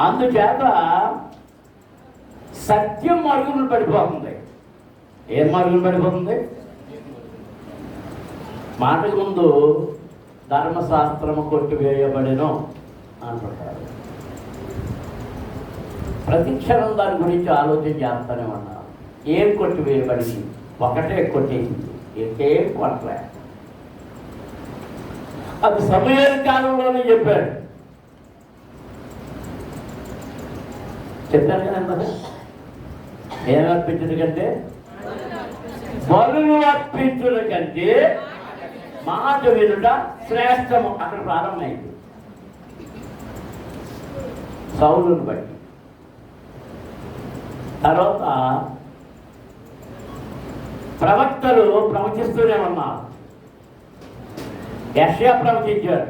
అందుచేత సత్యం మరుగులు పడిపోతుంది. ఏం మరుగులు పడిపోతుంది? మాటకు ముందు ధర్మశాస్త్రము కొట్టివేయబడిను అంటుంటారు. ప్రతి క్షణం దాని గురించి ఆలోచన చేస్తూనే ఉన్నారు. ఏం కొట్టివేయబడింది? ఒకటే కొట్టేసింది, ఇంకేం కొట్టలే. అది సమయాల కాలంలోనే చెప్పాడు. చెప్పాను కదా, ఏమర్పించడు కంటే బలులు అర్పించుల కంటే మాట వినుట శ్రేష్టము. అక్కడ ప్రారంభమైంది సౌలును బట్టి. తర్వాత ప్రవక్తలు ప్రవచిస్తూనే ఉన్నారు. యెషయా ప్రవచించాడు.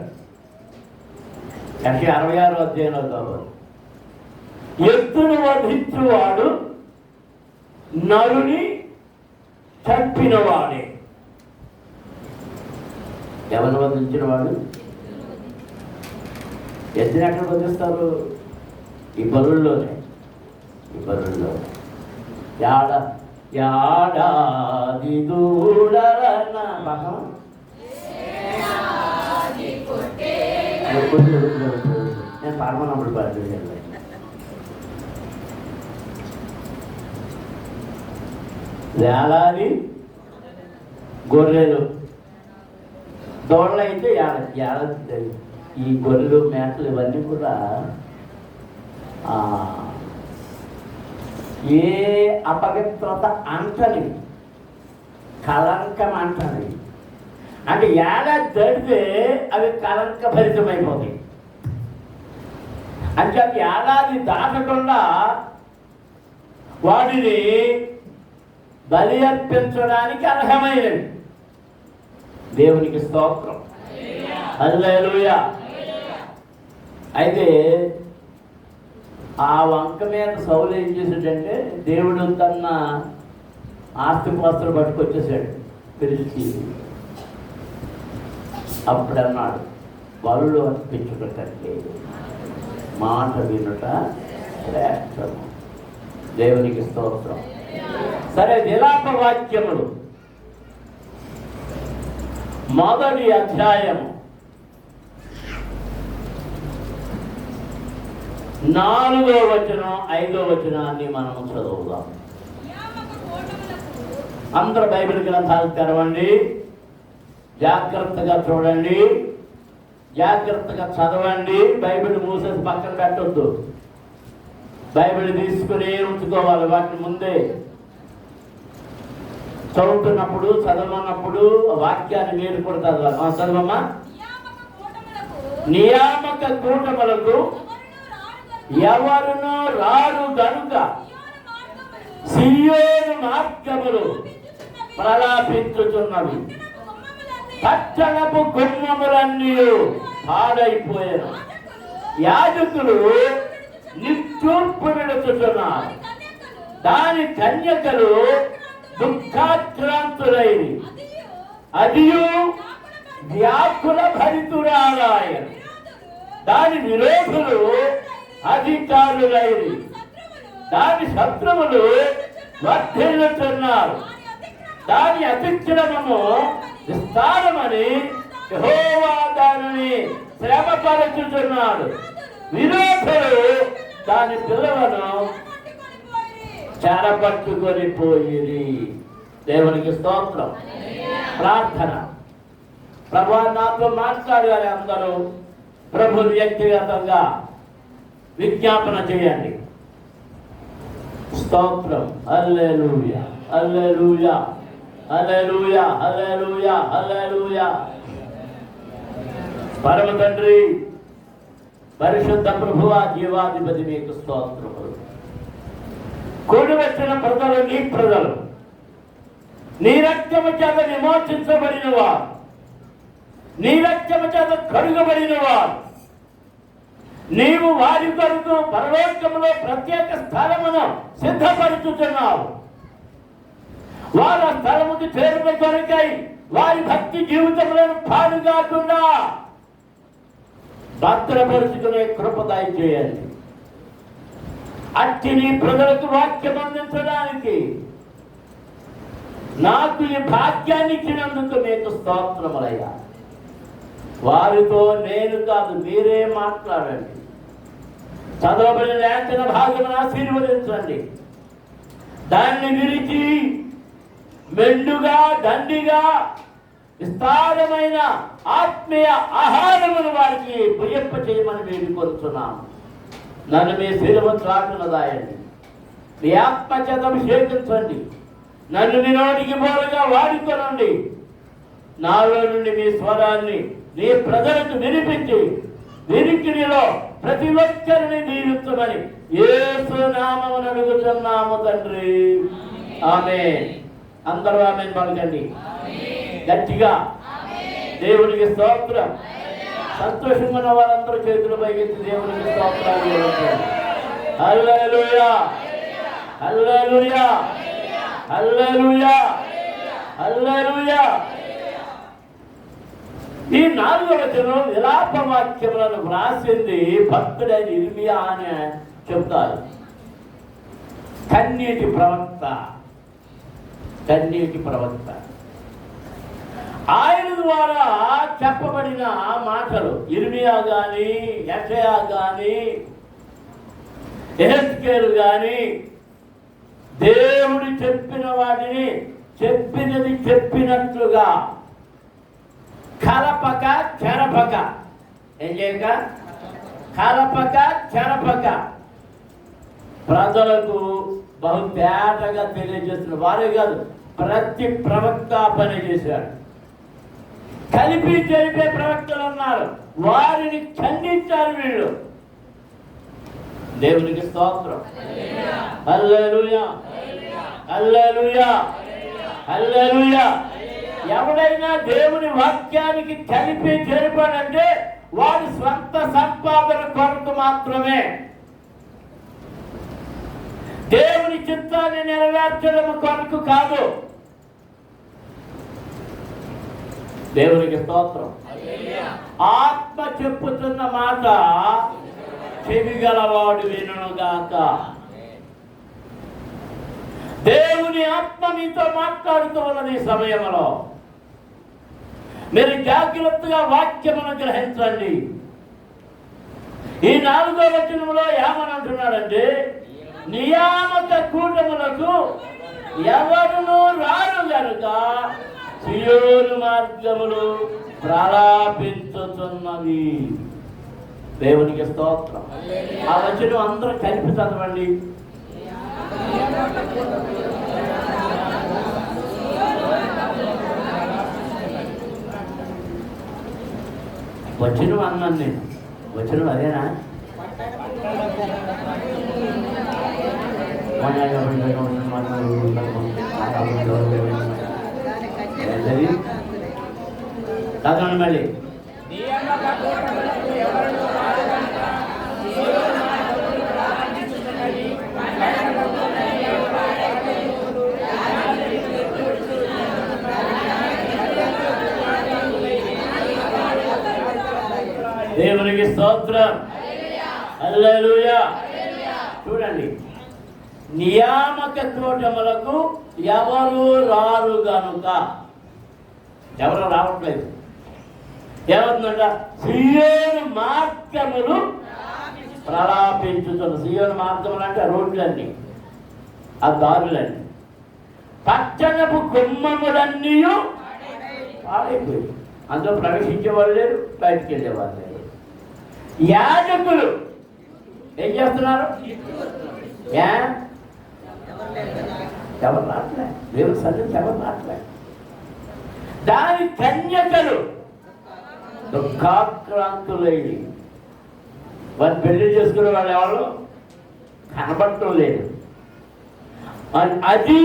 యెషయా 66వ అధ్యాయంలో ఎద్దును వధించువాడు నరుని చంపినవాడే. ఎవరిని వధించిన వాడు? ఎద్దుని ఎక్కడ వధిస్తారు? ఈ బలుల్లోనే. యాడాది దూడలన నేను పాల్గొన్నప్పుడు పాడుతుంది. వేలాది గొర్రెలు, దోళ్ళు అయితే ఏడాది. ఈ గొర్రెలు మేకలు ఇవన్నీ కూడా ఏ అపవిత్రత అంటని, కళంకం అంటని. అంటే ఏడాది దడితే అవి కళంక భరితమైపోతాయి. అంటే అది ఏడాది దాటకుండా వాటిని బలి అర్పించడానికి అర్హమైనవి. దేవునికి స్తోత్రం, హల్లెలూయా. అయితే ఆ వంక మీద సౌలు ఏం చేశాడంటే, దేవుడు తన ఆస్తిపాస్తులు పట్టుకొచ్చేసాడు పిలిచి. అప్పుడు అన్నాడు, బలులు అర్పించుట కంటే మాట వినుట శ్రేష్టము. దేవునికి స్తోత్రం. సరే, విలాప వాక్యములు 1వ అధ్యాయము 4వ వచనం 5వ వచనాన్ని మనం చదువుదాం. అందరూ బైబిల్ గ్రంథాలు తెరవండి, జాగ్రత్తగా చూడండి, జాగ్రత్తగా చదవండి. బైబిల్ మూసేసి పక్కన పెట్టొద్దు. బైబిల్ తీసుకుని ఉంచుకోవాలి. వాటిని ముందే చదువుతున్నప్పుడు, చదవనప్పుడు వాక్యాన్ని మీరు కూడా చదవాలి. చదవమ్మా. నియామక కూటములకు ఎవరునూ రారు గనుక సీయోను మార్గములు ప్రలాపించుచున్నవి, పట్టణపు గుమ్మములన్నీ పాడైపోయారు. యాజకులు నిట్టూర్పు విడుచుచున్నారు, దాని కన్యకలు దుఃఖాక్రాంతులైరి, అదియు వ్యాకుల భరితురాలాయ. దాని విరోధులు అధికారులైరి, దాని శత్రువులు వర్ధిల్లుతున్నారు. దాని అతిక్రమము విస్తారమని యెహోవా దానిని శ్రమపరచుచున్నాడు. విరోధులు దాని పిల్లలను చెరపట్టుకొని పోయిరి. దేవునికి స్తోత్రం. ప్రార్థన. ప్రభువా, నాతో మాట్లాడాలి. అందరూ ప్రభుని వ్యక్తిగతంగా విజ్ఞాపన చేయండి. స్తోత్రం. హల్లెలూయా, హల్లెలూయా, హల్లెలూయా, హల్లెలూయా, హల్లెలూయా. పరమ తండ్రి, పరిశుద్ధ ప్రభువా, జీవాధిపతి మీకు స్తోత్రములు. కూడి వచ్చిన ప్రజలు నీ ప్రజలు, నీ రక్తము చేత విమోచించబడిన వారు, నీ రక్తము చేత కడుగబడిన వారు, నీవు వారి కొరకు పరలోకములో ప్రత్యేక స్థలమును సిద్ధపరుచుతున్నావు. వారి స్థలముకి చేరుల కొరకై వారి భక్తి జీవితంలో పాడు కాకుండా భద్రపరుచుకునే కృప దయచేయండి. అట్టి నీ ప్రజలకు వాక్యం అందించడానికి నాకు ఈ భాగ్యాన్ని ఇచ్చినందుకు మీకు స్తోత్రములయ్యా. వారితో నేను కాదు, మీరే మాట్లాడండి. చదవబడిన లేఖన భాగమును ఆశీర్వదించండి. దాన్ని విరిచి మెండుగా దండిగా విస్తారమైన ఆత్మీయ ఆహారమును వారికి పుయ్యప్ప చేయమని వేడుకొంటున్నాను. నన్ను మీ శిలువ చాటున దాయండి. మీ ఆత్మ చేత అభిషేకించండి. నన్ను మీ నోటికి బోరగా వాడుకొనండి. నాలో నుండి మీ స్వరాన్ని నీ ప్రజలకు వినిపించి వినికిడిలో ప్రతి ఒక్కరిని దీవించమని యేసు నామమున అడుగుతున్నాము తండ్రి. ఆమేన్. అందరూ ఆమేన్ పలకండి గట్టిగా. దేవునికి స్తోత్రం. సంతోషంగా ఉన్న వారందరూ చేతులు పైకెత్తి దేవునికి స్తోత్రాలు చేయండి. హల్లెలూయా, హల్లెలూయా, హల్లెలూయా, హల్లెలూయా. ఈ 4వ వచనం విలాప వాక్యములను వ్రాసింది భక్తుడైన ఇర్మియా అని చెప్తారు. కన్నీటి ప్రవక్త, కన్నీటి ప్రవక్త. ఆయన ద్వారా చెప్పబడిన మాటలు ఇర్మియా గాని, యెషయా గాని, యెహెజ్కేలు గాని దేవుడు చెప్పిన వాటిని చెప్పినది చెప్పినట్లుగా కలపక చెరపక, ఏం చేయక కలపక చెరపక ప్రజలకు బహు తేటగా తెలియజేస్తున్న వారే కాదు, ప్రతి ప్రవక్త పని చేశాడు. కలిపి జరిపే ప్రవక్తలు ఉన్నారు, వారిని ఖండించారు వీళ్ళు. దేవునికి స్తోత్రం. హల్లెలూయా, హల్లెలూయా, హల్లెలూయా. ఎవడైనా దేవుని వాక్యానికి కలిపి జరిపాడంటే వాడి స్వంత సంపాదన కొరకు మాత్రమే, దేవుని చిత్తాన్ని నెరవేర్చడం కొరకు కాదు. దేవునికి స్తోత్రం. ఆత్మ చెప్పుతున్న మాట చెవిగలవాడు వినుగాక. దేవుని ఆత్మ మీతో మాట్లాడుతూ ఉన్నది. ఈ సమయంలో మీరు జాగ్రత్తగా వాక్యమును గ్రహించండి. ఈ 4వ వచనంలో ఏమని అంటున్నాడంటే, నియామక కూటములకు ఎవరునూ రారు గనుక సియోను మార్గములు ప్రలాపించుతున్నవి. దేవునికి స్తోత్రం. ఆ వచనం అందరూ కలిపి చదవండి. వచనం అన్నాను నేను. వచనం అదేనా? చదవండి మళ్ళీ. దేవునికి స్తోత్రం. హల్లెలూయా. చూడండి, నియామక కూటములకు ఎవరు రారు గనుక, ఎవరు రావట్లేదు. ఏమవుతుందంట? సియోను మార్గములు ప్రలాపించుతున్న. సియోను మార్గములు అంటే రోడ్లన్నీ, ఆ దారులన్నీ, పట్టణపు గుమ్మములన్నీ పాడైపోయి అందులో ప్రవేశించేవాళ్ళు లేరు, బయటికి వెళ్ళేవాళ్ళు లేరు. యాజకులు ఏం చేస్తున్నారు? ఎవరు రావట్లే, దేవుని సన్నిధికి ఎవరు రావట్లే. దాని కన్యకలు దుఃఖాక్రాంతులైన వారిని పెళ్లి చేసుకునే వాళ్ళు ఎవరు కనబడటం లేదు. అది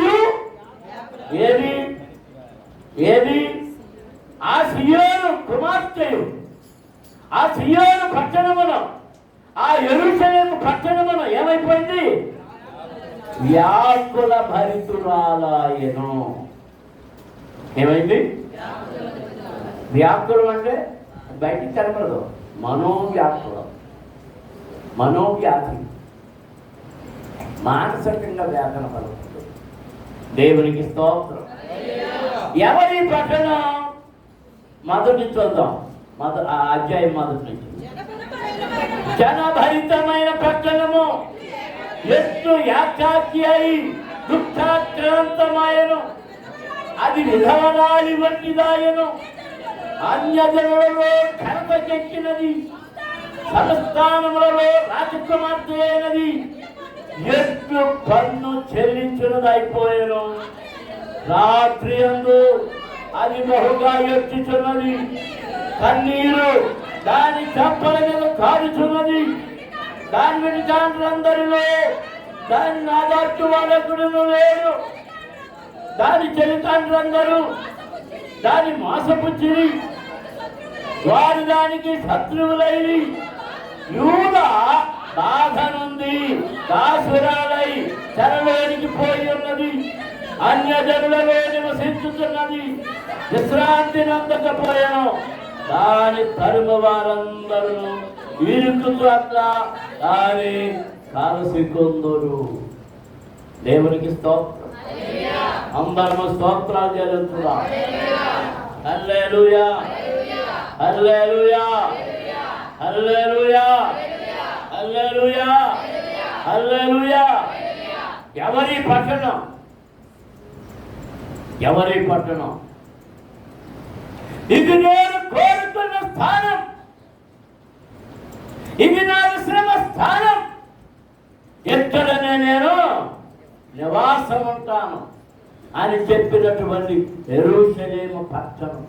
ఏది ఏది ఆ సియోను కుమార్తెయు, ఆ సియోను పట్టణమును, ఆ యెరూషలేము పట్టణమును ఏమైపోయింది? వ్యాకుల భరితురాలాయెను. ఏమైంది? వ్యాకులం అంటే బయటికి కనపడదు, మనోవ్యాకులం, మనోవ్యాధి. మానసికంగా వేదన పడుతుంది. దేవునికి స్తోత్రం. ఎవరి పట్టణం? మొదటి చూద్దాం, అధ్యాయం మొదటి నుంచి. జనభరితమైన పట్టణము, ఎత్తు ఏకాకి అయి దుఃఖాక్రాంతమాయను, అది విధవరాలి వంటిదాయను, అన్యజనులలో ఘనత చెక్కినది, సంస్థానములలో రాజకుమార్తె అయినది, ఎత్తు పన్ను చెల్లించినదైపోయాను. రాత్రి అందు అది బహుగా ఎత్తుచున్నది, కన్నీరు దాని చంపల మీద కారుచున్నది. దాని విడిచాండ్రందరిలో దాని నాదార్చు వాళ్ళకుడును లేడు. దాని చెలితాండ్రందరూ దాని మోసపుచ్చిరి, వారు దానికి శత్రువులైరి. యూదా బాధనుంది, దాసురాలై చెరలోనికి పోయి ఉన్నది, అన్యజనులలో నివసించుతున్నది, విశ్రాంతి నందకపోయాను. దాని తరుము వారందరూ ఇరుకుతూ అట్లా దాని కాలసికొందరు. దేవునికి స్తోత్రం. అందరము స్తోత్రాలు చెల్లిస్తున్నాం. హల్లెలూయా, హల్లెలూయా, హల్లెలూయా, హల్లెలూయా, హల్లెలూయా. ఎవరి పట్టణం? ఎవరి పట్టణం? ఇది నేను కోరుతున్న స్థానం, ఇది నా విశ్రమ స్థానం, ఎక్కడనే నేను నివాసం ఉంటాను అని చెప్పినటువంటి యెరూషలేము పట్టణం,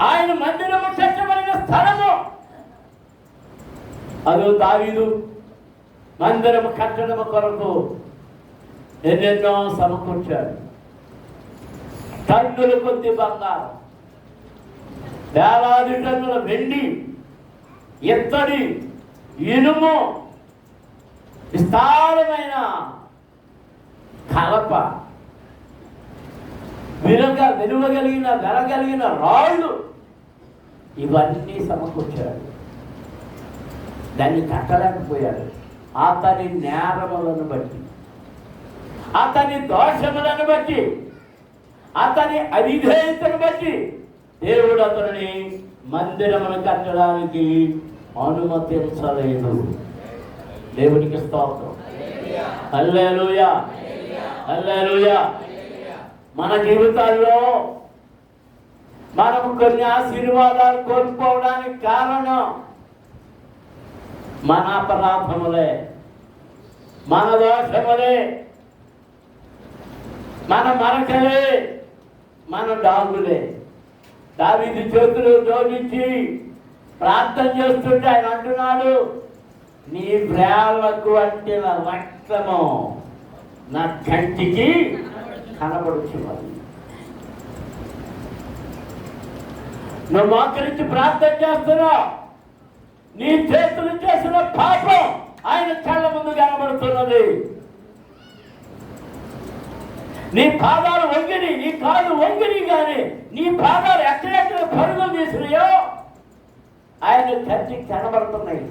ఆయన మందిరము కట్టబడిన స్థలము. అదో దావీదు మందిరము కట్టడము కొరకు ఎన్నెన్నో సమకూర్చాడు. టన్నుల కొద్ది బంగారం, వేలాది టన్నుల వెండి, ఎత్తడి, ఇనుము, విస్తారమైన కలప, వెలగలిగిన రాళ్ళు, ఇవన్నీ సమకూర్చాడు. దాన్ని కట్టలేకపోయాడు. అతని నేరములను బట్టి, అతని దోషములను బట్టి, అతని అవిధేయతను బట్టి దేవుడు అతనిని మందిరమును కట్టడానికి అనుమతించలేదు. దేవునికి స్తోత్రం. హల్లెలూయా, హల్లెలూయా. మన జీవితాల్లో మనము కొన్ని ఆశీర్వాదాలు కోల్పోవడానికి కారణం మన అపరాధములే, మన దోషములే, మన మరకలే, మన డాగులే. దావీదు చేతులు జోడించి ప్రార్థన చేస్తుంటే ఆయన అంటున్నాడు, నీ వ్రేళ్లకు అంటిన రక్తము నా కంటికి కనబడుచున్నది. నువ్వు మోకరించి ప్రార్థన చేస్తున్నావు, నీ చేతులు చేసిన పాపం ఆయన కళ్ళ ముందు కనబడుతున్నది. నీ పాదాలు వంగిని, నీ కాళ్ళు వంగిని, కానీ నీ పాదాలు ఎక్కడెక్కడ పరుగులు తీసినాయో ఆయన కంటికి కనబడుతున్నాయి.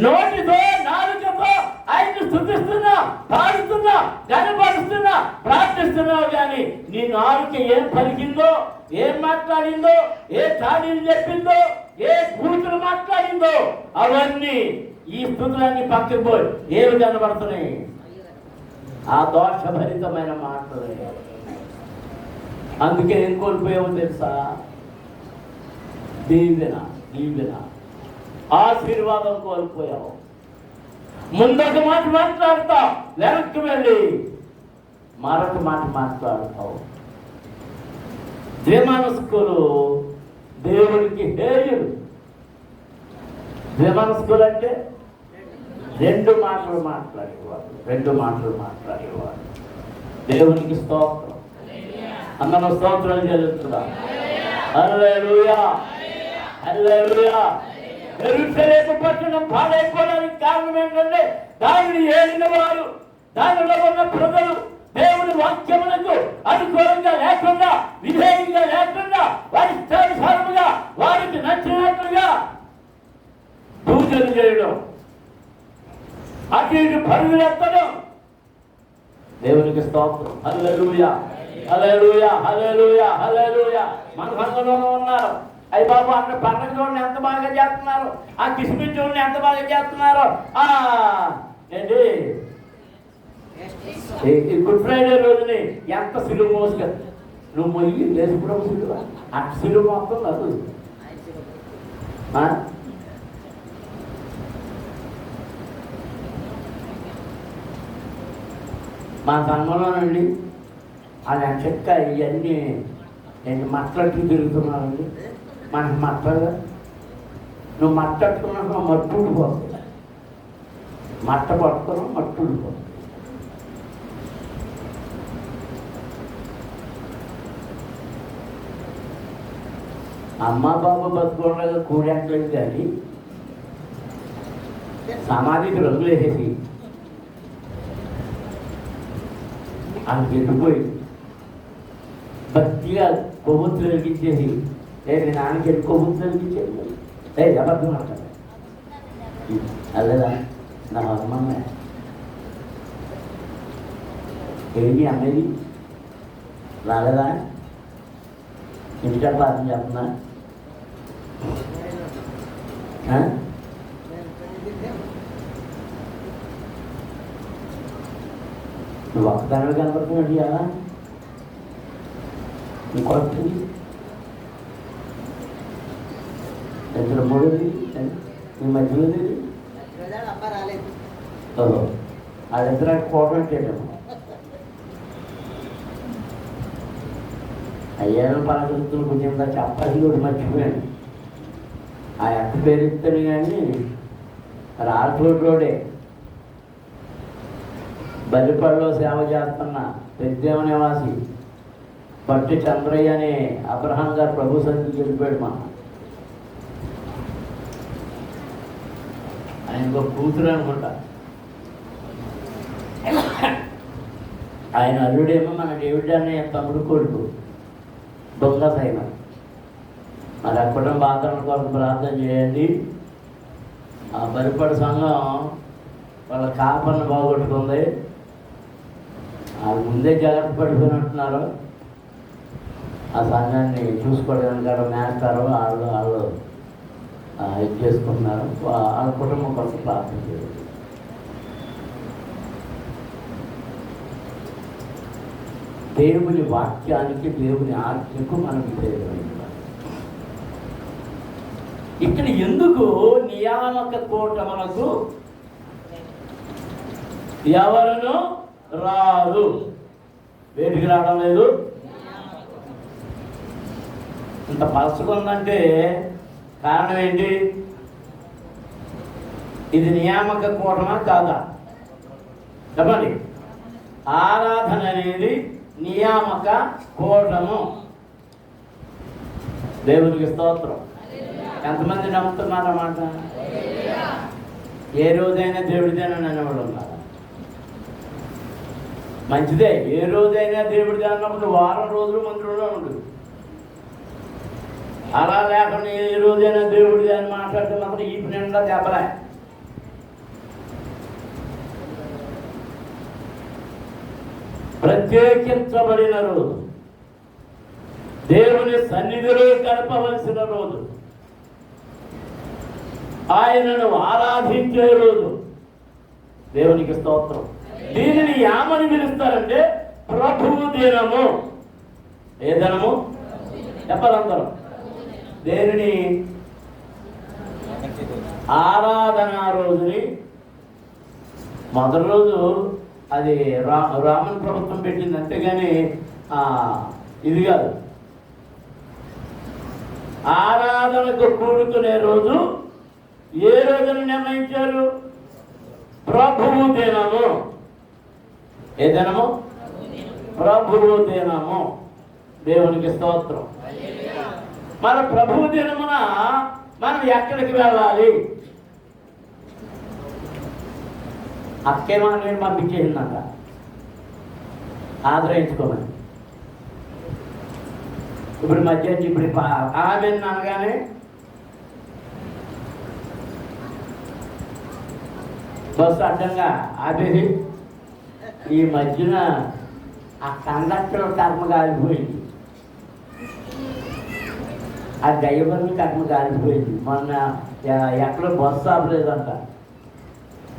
నోటితో నాలుకతో ఆయన్ని స్తుతిస్తున్నా, పాడుతున్నా, కనబడుతున్నా, ప్రార్థిస్తున్నావు, కానీ నీ నాలుక ఏం పలికిందో, ఏం మాట్లాడిందో, ఏ చాడీలు చెప్పిందో, ఏ కూతురు మాట్లాడిందో అవన్నీ ఈ స్థుతులన్నీ పక్కకు పోయి ఏమి కనబడుతున్నాయి? ఆ దోషభరితమైన మాటలే. అందుకే ఏం కోల్పోయావో తెలుసా? దీవెన, ఆశీర్వాదం కోల్పోయావు. ముందొక మాట మాట్లాడతావు, వెనక్కి వెళ్ళి మరొక మాట మాట్లాడతావు. ద్విమనస్కులు దేవునికి హేయుడు. ద్విమనస్కులు అంటే రెండు మాటలు మాట్లాడేవాడు. దేవునికి స్తోత్రం. అందరూ స్తోత్రాలు చెల్లిస్తున్నా. హల్లెలూయా, హల్లెలూయా. యెరూషలేము పట్టణం పాడైపోవడానికి కారణం ఏంటంటే దానిని ఏలిన వారు, దానిలో ఉన్న ప్రజలు దేవుని వాక్యములకు అనుకూలంగా లేకుండా, విధేయంగా లేకుండా, వారి ఇష్టానుసారముగా వారికి నచ్చినట్లుగా పూజలు చేయడం. అటు ఇటు పరుగులెత్తడం. దేవునికి స్తోత్రం. హల్లెలూయా, హల్లెలూయా, హల్లెలూయా, హల్లెలూయా. మన సంఘంలోనే ఉన్నారు. అయ్యి బాబు అక్కడ పండుగ చూడండి ఎంత బాగా చేస్తున్నారు, ఆ కిస్మిస్ చూడండి ఎంత బాగా చేస్తున్నారు. ఏంటి ఈ గుడ్ ఫ్రైడే రోజుని ఎంత సిలువ మోసుగా నువ్వు మొయ్యి లేచిపోవడం సిలువ, అటు సిలువ మొత్తం కాదు. మా సంఘంలోనండి అది చెక్క ఇవన్నీ ఏంటి మట్టలకి తిరుగుతున్నారండి. మనకి మట్టగా నువ్వు మట్ట పట్టుకున్నావు, మట్టు ఊడిపోతుంది. మట్ట పట్టుకున్నావు, మట్టు ఊడిపోతుంది. అమ్మ బాబు బతుకోవడం కూడట్లేదు కానీ సమాధికి రంగులు వేసేసి అది వెళ్ళిపోయి భక్తిగా కొవ్వొత్తులు వెలిగించేసి మీ నాన్నకి వెళ్ళి కొవ్వొత్తులు వెలిగించేది అబద్ధం అంటారు. అదేదా నా అమ్మమ్మ ఏంటి అమ్మేది రాలేదా? ఇంటికట్లా అర్థం చెప్తున్నా. నువ్వు ఒక్కదానివి కనపడుతున్నాడు కదా, ఇంకొకటి ఇద్దరు మూడోది నీ మధ్యలో ఓహో వాళ్ళిద్దరు ఫోటో చేయడం అయ్యాను పలకృతులు కొంచెం చెప్పాలి కూడా మర్చిపోయాను. ఆ ఎక్క పేరు ఇస్తాను కానీ రాజోడే బలిపడిలో సేవ చేస్తున్న పెద్దేమ నివాసి పట్టి చంద్రయ్య అని అబ్రహాం గారు ప్రభు సన్నిధికి వెళ్ళిపోయాడు. మా ఆయనకు కూతురు అనుకుంటా. ఆయన అల్లుడేమో మన డేవిడ్ అన్నయ్య తమ్ముడు కొడుకు దొంగ సైన. మరి ఆ కుటుంబ ఆదరణ కొరకు ప్రార్థన చేయండి. ఆ బలిపడి సంఘం వాళ్ళ కాపర్ని బాగొట్టుకుంది. వాళ్ళు ముందే జాగ్రత్త పడిపోయినట్టున్నారు. ఆ సంఘాన్ని చూసుకోవడానికి కూడా మేస్తారు. వాళ్ళు ఇది చేసుకుంటున్నారు. వాళ్ళ కుటుంబం కోసం ప్రార్థన చేయాలి. దేవుని వాక్యానికి దేవుని ఆజ్ఞకు మనం విధేయులమై ఇక్కడ ఎందుకు నియామక కూటములకు ఎవరును రాదు? వేడికి రావడం లేదు. ఇంత పలుచుకుందంటే కారణం ఏంటి? ఇది నియామక కూటమా కాదా చెప్పండి. ఆరాధన అనేది నియామక కూటము. దేవునికి స్తోత్రం. ఎంతమంది నమ్ముతున్నారన్నమాట? ఏ రోజైనా దేవుడిదేనని అనేవాడు ఉన్నారు. మంచిదే, ఏ రోజైనా దేవుడిదే అన్నప్పుడు వారం రోజులు మందిరంలో ఉండదు. అలా లేకుండా ఏ రోజైనా దేవుడిదే అని మాట్లాడితే మాత్రం ఈ నిండా దెబ్బలే. ప్రత్యేకించబడిన రోజు, దేవుని సన్నిధిలో గడపవలసిన రోజు, ఆయనను ఆరాధించే రోజు. దేవునికి స్తోత్రం. దీనిని ఏమని పిలుస్తారంటే ప్రభువు దినము. ఏ దినము చెప్పాలందరూ? దేనిని? ఆరాధన రోజుని. మొదటి రోజు అది రామన్ ప్రభుత్వం పెట్టింది, అంతేగాని ఇది కాదు. ఆరాధనకు కూడుకునే రోజు ఏ రోజును నిర్ణయించారు? ప్రభువు దినము. ఏ దినము? ప్రభువు దినము. దేవునికి స్తోత్రం. మన ప్రభువు దినమున మనం ఎక్కడికి వెళ్ళాలి? అక్కేమో నేను పంపించేసిందంట ఆశ్రయించుకోమని. ఇప్పుడు మధ్యాహ్నం ఇప్పుడు ఆమె అనగానే బస్సు అడ్డంగా ఆపేసి ఈ మధ్యన ఆ కండక్టర్ కర్మ కాలిపోయింది, ఆ డ్రైవర్ని కర్మ కాలిపోయింది. మొన్న ఎక్కడో బస్సు ఆపలేదంట,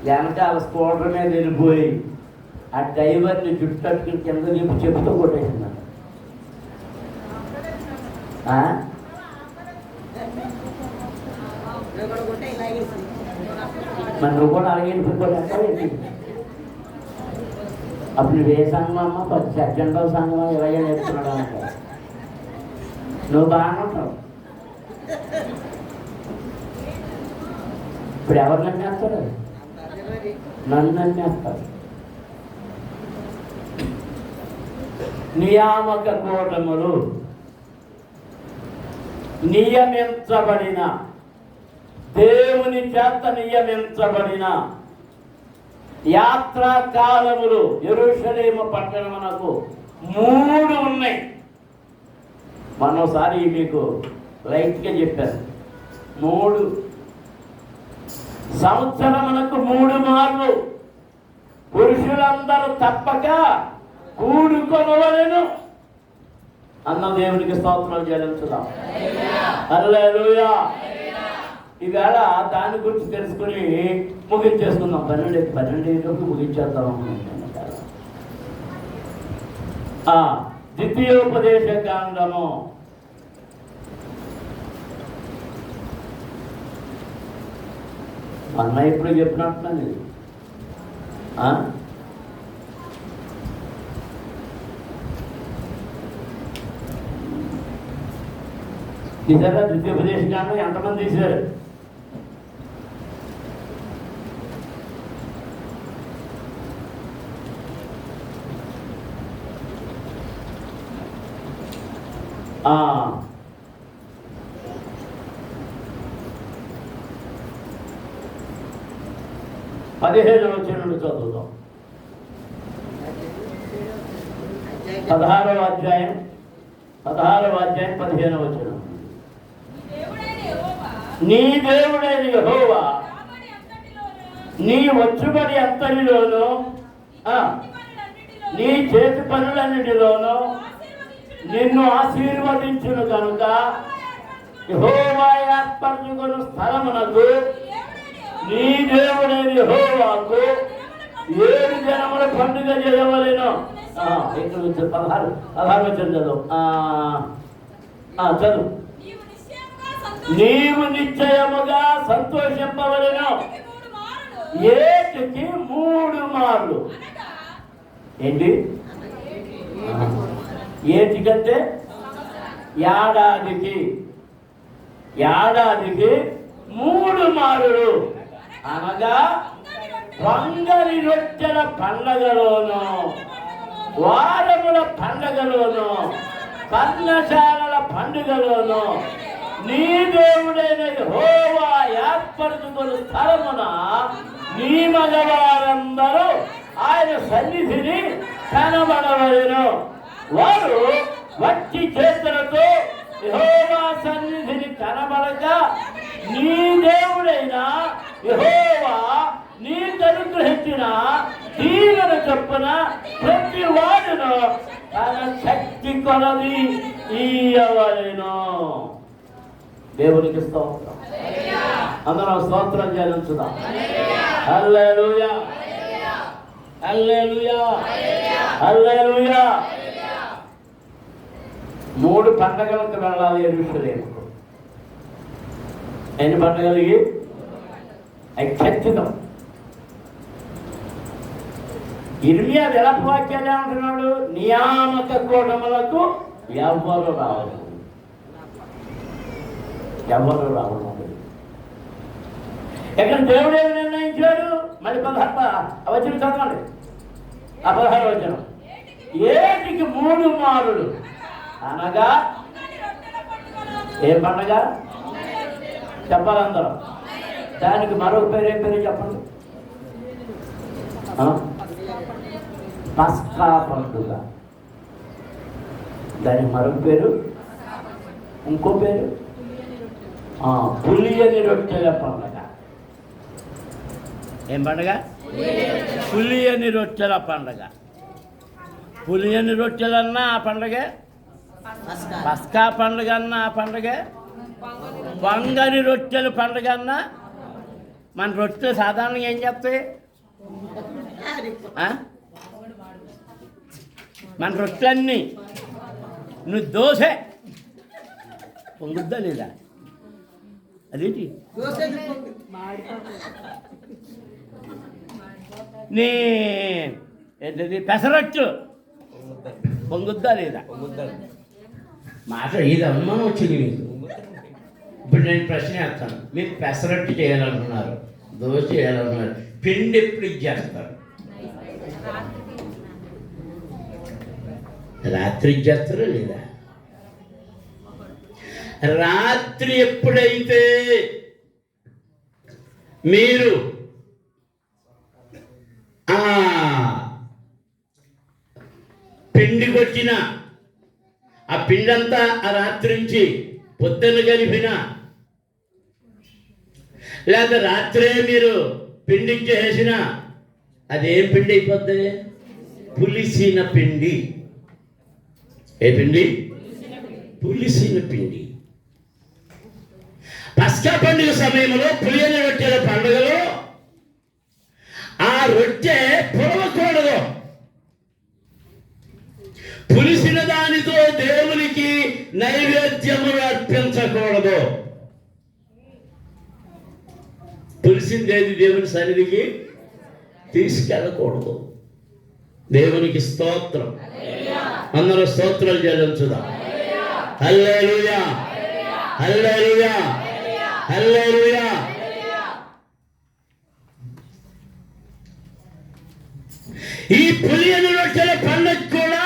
వెనకాల స్కూటర్ మీద వెళ్ళిపోయి ఆ డ్రైవర్ని జుట్టు కట్టుకుని కింద దింపు చెప్పుతో కొట్టేసిందంట. మరి నువ్వు కూడా అలాగే వెళ్ళిపోయి అప్పుడు నువ్వు ఏ సంఘం అమ్మ? సెకండో సంఘం ఇలాగే నేర్చుకున్నాడు అంటే నువ్వు బాగానే ఉంటావు. ఇప్పుడు ఎవరు నమ్మేస్తారు? నన్ను నమ్మేస్తారు. నియామక కూటములు నియమించబడిన, దేవుని చేత నియమించబడిన యాత్రా కాలములు యెరూషలేము పట్టణమునకు 3 ఉన్నాయి. మరోసారి మీకు లైట్గా చెప్పాను. 3 సంవత్సరమునకు 3 మార్లు పురుషులందరూ తప్పక కూడుకొనవలెను అన్న దేవునికి స్తోత్రాలు చెల్లించుదాం. హల్లెలూయా. ఈవేళ దాని గురించి తెలుసుకుని ముగించేసుకుందాం. 12 ముగించేద్దాం. ద్వితీయోపదేశ కాండము 1 ఇప్పుడు చెప్పినట్టున్నాను ఇది. తీసారా? ద్వితీయోపదేశ కాండం ఎంతమంది తీశారు? పదిహేను వచనం చదువుతాం. 16వ అధ్యాయం 15వ వచనం. నీ దేవుడైన యెహోవా నీ వచ్చుబడి అంతటిలోను నీ చేతి పనులన్నిటిలోనూ నిన్ను ఆశీర్వదించును కనుక యెహోవా ఏర్పరచుకొను స్థలమునకు నీ దేవుడైన యెహోవాకు 7 దినముల పండుగ చేయవలెను. 16 చదువు. చదువు. నీవు నిశ్చయముగా సంతోషింపవలెను. ఏటికి 3 మార్లు. ఏంటి? ఏటికంటే ఏడాదికి 3 మారులు అనగా పొంగలి రొట్టెల పండగలోను, వారముల పండగలోను, పర్ణశాలల పండుగలోను నీ దేవుడైన యెహోవా ఏర్పరచుకొను స్థలమున నీ మగవారందరూ ఆయన సన్నిధిని కనబడవలెను. వారు వట్టి చేతులతో యెహోవా సన్నిధిని కనబడక నీ దేవుడైన యెహోవా నీకు అనుగ్రహించిన దీవెన చొప్పున ప్రతి వాడును తన శక్తి కొలది ఇయ్యవలెను. దేవునికి స్తోత్రం. అందరం స్తోత్రం చెల్లించుదాం. హల్లెలూయా, హల్లెలూయా, హల్లెలూయా. 3 పండగలకు వెళ్ళాలి యెరూషలేముకు. ఎన్ని పండగలకి? ఖచ్చితం. ఇర్మియా విలపవాక్యాలు ఏమంటున్నాడు? నియామక కూటములకు ఎవరు రావడం. ఎక్కడ దేవుడు ఏమి నిర్ణయించాడు? మరి 16 వచనం చదవండి. 16 వచనం. ఏటికి 3 మారులు అనగా ఏ పండగ చెప్పాలి అందరం. దానికి మరొక పేరు ఏం పేరు చెప్పండి? పస్కా పండుగ. దానికి మరొక పేరు, ఇంకో పేరు పులియని రొట్టెల పండుగ. ఏం పండగ? పులియని రొట్టెల పండగ. పులియని రొట్టెలన్నా ఆ పండగే, పస్కా పండుగ అన్నా ఆ పండగే, పొంగని రొట్టెలు పండుగ అన్నా. మన రొట్టెలు సాధారణంగా ఏం చెప్తాయి? మన రొట్టెలన్నీ నువ్వు దోశే పొంగుద్దా లేదా? అదేంటి నీ ఏంటది పెసరట్టు పొంగుద్దా లేదా? మాట ఇది అనుమానం వచ్చింది మీకు. ఇప్పుడు నేను ప్రశ్న వేస్తాను. మీరు పెసరట్టు చేయాలనుకున్నారు, దోశ చేయాలనుకున్నారు, పిండి ఎప్పుడు ఇచ్చేస్తారు? రాత్రి ఇచ్చేస్తారా లేదా? రాత్రి ఎప్పుడైతే మీరు పిండి కొట్టిన ఆ పిండంతా ఆ రాత్రి నుంచి పొద్దున్న కలిపిన, లేదా రాత్రే మీరు పిండి చేసిన, అదేం పిండి అయిపోద్ది? పులిసిన పిండి. ఏ పిండి? పులిసిన పిండి. పస్కా పండుగ సమయంలో పులియని రొట్టెల పండుగలో ఆ రొట్టె పొడవకూడదు. పులిసిన దానితో దేవునికి నైవేద్యములు అర్పించకూడదు. పులిసిందేది దేవుని సన్నిధికి తీసుకెళ్ళకూడదు. దేవునికి స్తోత్రం. అందరూ స్తోత్రాలు చెల్లించుదాం. హల్లెలూయా, హల్లెలూయా, హల్లెలూయా. ఈ పులియని రొట్టెల పండుగ కూడా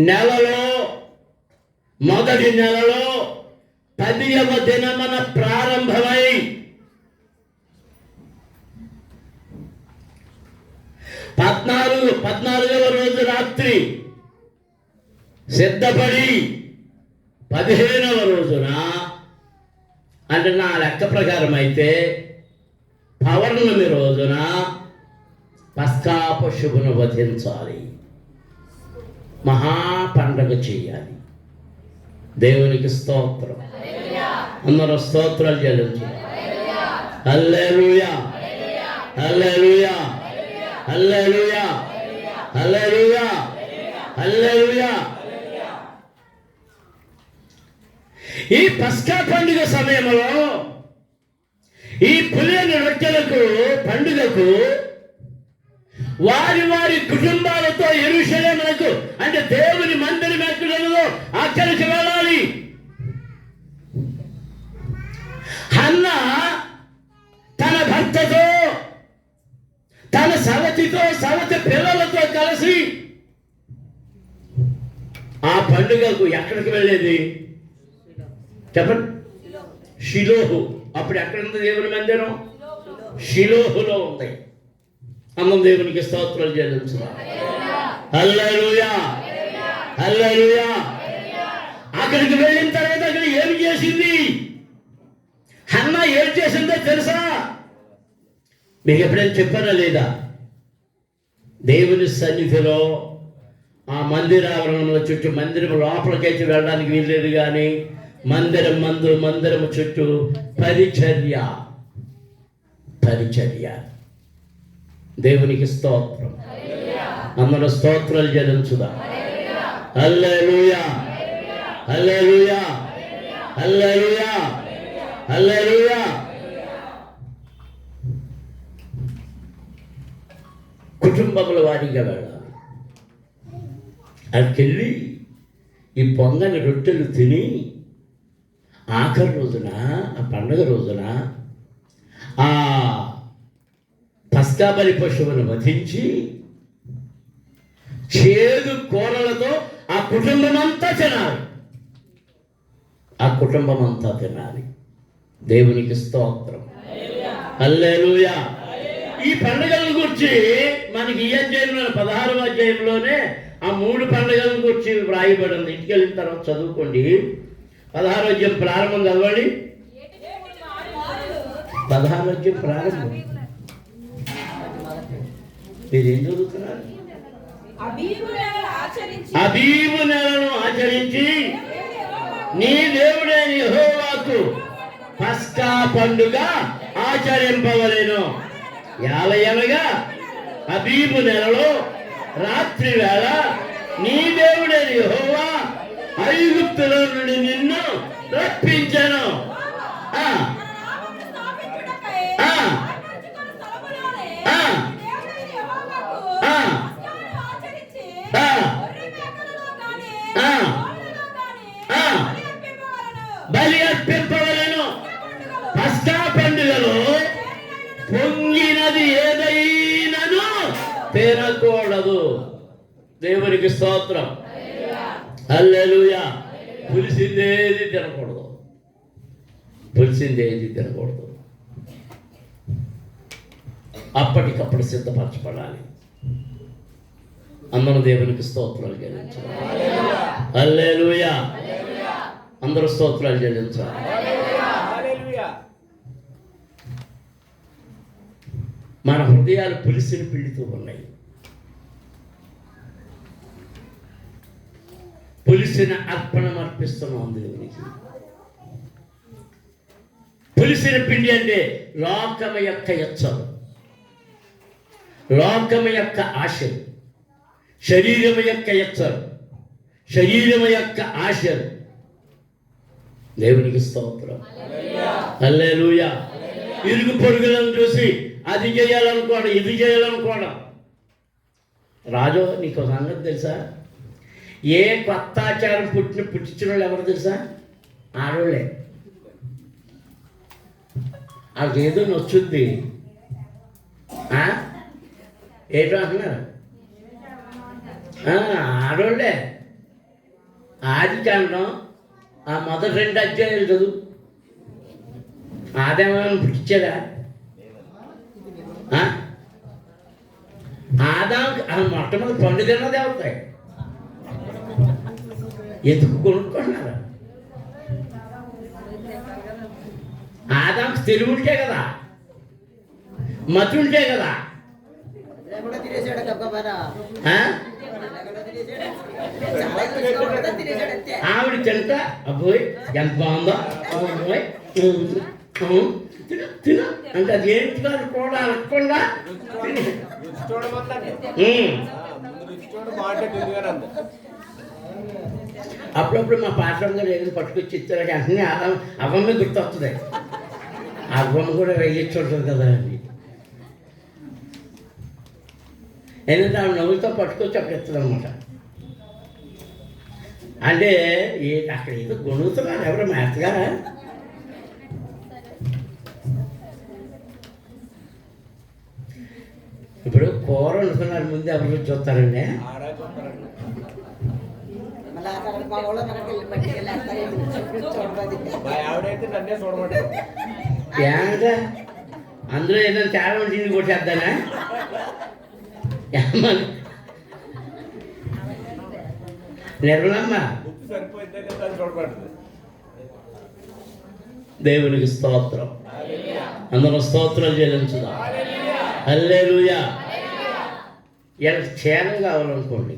నెలలో మొదటి నెలలో 10వ దినమున ప్రారంభమై 14వ రోజు రాత్రి సిద్ధపడి 15వ రోజున, అంటే నా లెక్క ప్రకారం అయితే పౌర్ణమి రోజున పస్కా పశువును వధించాలి, మహాపండగ చేయాలి. దేవునికి స్తోత్రం. అందరూ స్తోత్రాలు చెల్లించాలి. హల్లెలూయా, హల్లెలూయా, హల్లెలూయా, హల్లెలూయా, హల్లెలూయా. ఈ పస్కా పండుగ సమయంలో ఈ పులియని రొట్టెలకు పండుగకు వారి వారి కుటుంబాలతో యెరూషలేమునకు, అంటే దేవుని మందిరం ఎక్కడో అక్కడికి వెళ్ళాలి. హన్నా తన భర్తతో, తన సవతి పిల్లలతో కలిసి ఆ పండుగకు ఎక్కడికి వెళ్ళేది చెప్పండి? షిలోహు. అప్పుడు ఎక్కడ ఉంది దేవుని మందిరం? షిలోహులో ఉంది. అన్నం దేవునికి స్తోత్రాలు చెల్లించుదాం. హల్లెలూయా, హల్లెలూయా. అక్కడికి వెళ్ళిన తర్వాత అక్కడ ఏమి చేసింది హన్నా? ఏం చేసిందో తెలుసా? మీకు ఎప్పుడైనా చెప్పారా లేదా? దేవుని సన్నిధిలో ఆ మందిరావరణంలో చుట్టూ, మందిరం లోపలికైతే వెళ్ళడానికి వీల్లేదు, కానీ మందిరము చుట్టూ పరిచర్య. దేవునికి స్తోత్రం. అందరూ స్తోత్రాలు చెల్లించుదాం. హల్లెలూయా, హల్లెలూయా, హల్లెలూయా, హల్లెలూయా. కుటుంబముల వారీగా వెళ్ళాలి. అక్కడికెళ్ళి ఈ పొంగని రొట్టెలు తిని ఆఖరి రోజున, ఆ పండుగ రోజున ఆ పస్కా బలి పశువును వధించి చేదు కూరలతో ఆ కుటుంబం అంతా తినాలి. దేవునికి స్తోత్రం. హల్లెలూయా. ఈ పండుగల గురించి మనకి ఈ అధ్యాయంలో 16వ అధ్యాయంలోనే ఆ 3 పండుగల గురించి వ్రాయబడింది. ఇంటికి వెళ్ళిన తర్వాత చదువుకోండి. 16వ అధ్యాయం ప్రారంభం చదవండి. 16వ అధ్యాయం ప్రారంభం. మీరేం చదువుతున్నారు? అబీబు నెలను ఆచరించి నీ దేవుడైన యెహోవాకు పస్కా పండుగ ఆచరింపవలెను. ఏలయనగా అబీబు నెలలో రాత్రి వేళ నీ దేవుడైన యెహోవా ఐగుప్తులో నుండి నిన్ను రప్పించెను. బలి అర్పింపవలెను. పస్కా పండుగలో పొంగినది ఏదైనను తినకూడదు. దేవునికి స్తోత్రం. హల్లెలూయా. పులిసిందేది తినకూడదు. పులిసిందేది తినకూడదు. అప్పటికప్పుడు సిద్ధపరచబడాలి. అందరూ దేవునికి స్తోత్రాలు చెల్లించాలి. హల్లెలూయా. అందరూ స్తోత్రాలు చెల్లించాలి. మన హృదయాలు పులిసిన పిండితో ఉన్నాయి. పులిసిన అర్పణం అర్పిస్తున్నాం దేవునికి. పులిసిన పిండి అంటే లోకము యొక్క ఇచ్చలు, లోకము యొక్క ఆశలు, శరీరము యొక్క ఇచ్చలు, శరీరము యొక్క ఆశలు. దేవునికి స్తోత్రం. హల్లెలూయా. ఇరుగు పొరుగులను చూసి అది చేయాలనుకోవడం, ఇది చేయాలనుకోవడం. రాజు, నీకు సంగతి తెలుసా? ఏ కొత్త ఆచారం పుట్టించిన వాళ్ళు ఎవరు తెలుసా? ఆడోళ్ళే. వాళ్ళకి ఏదో నచ్చుద్ది. ఏంటో అంటున్నారు? ఆడోళ్ళే. ఆది కాండం ఆ మొదటి 2 అధ్యాయాలు చదువు. ఆదామేమైనా పుట్టించాడా? ఆదాంకి మొట్టమొదటి పండు తిన్నది అవుతాయి. ఎందుకు కొనుక్కుంటున్నారు? ఆదాంకి తెలివి ఉంటే కదా, మతి ఉంటే కదా. ఆవిడ తింటా అబ్బోయ్ ఎంత బాగుందో, అబ్బాయి తిన అంటే అది ఏంటి కాదు కూడా అనకుండా అప్పుడప్పుడు మా పాత్రంగా ఏదైనా పట్టుకొచ్చి ఇచ్చారు వెంటనే అవ్వమ్మే గుర్తొస్తుంది. అవ్వమ్మ కూడా వేయచ్చు ఉంటుంది కదా అని. ఎందుకంటే ఆవిడ నవ్వులతో పట్టుకొచ్చి అక్కడ ఇస్తుంది అనమాట. అంటే అక్కడ ఏదో గొణుగుతున్నారు ఎవరు మేతగారా? ఇప్పుడు కూర వండుతున్నారు, ముందు ఎవరు చూస్తారండి? ఏమంటే అందులో ఏదైనా తేడా ఉంటుంది కొట్టేద్దానా? నిర్మలమ్మ, దేవునికి స్తోత్రం. అందరూ స్తోత్రం చెల్లించుదాం. హల్లెలూయా. ఇలా క్షేమం కావాలనుకోండి,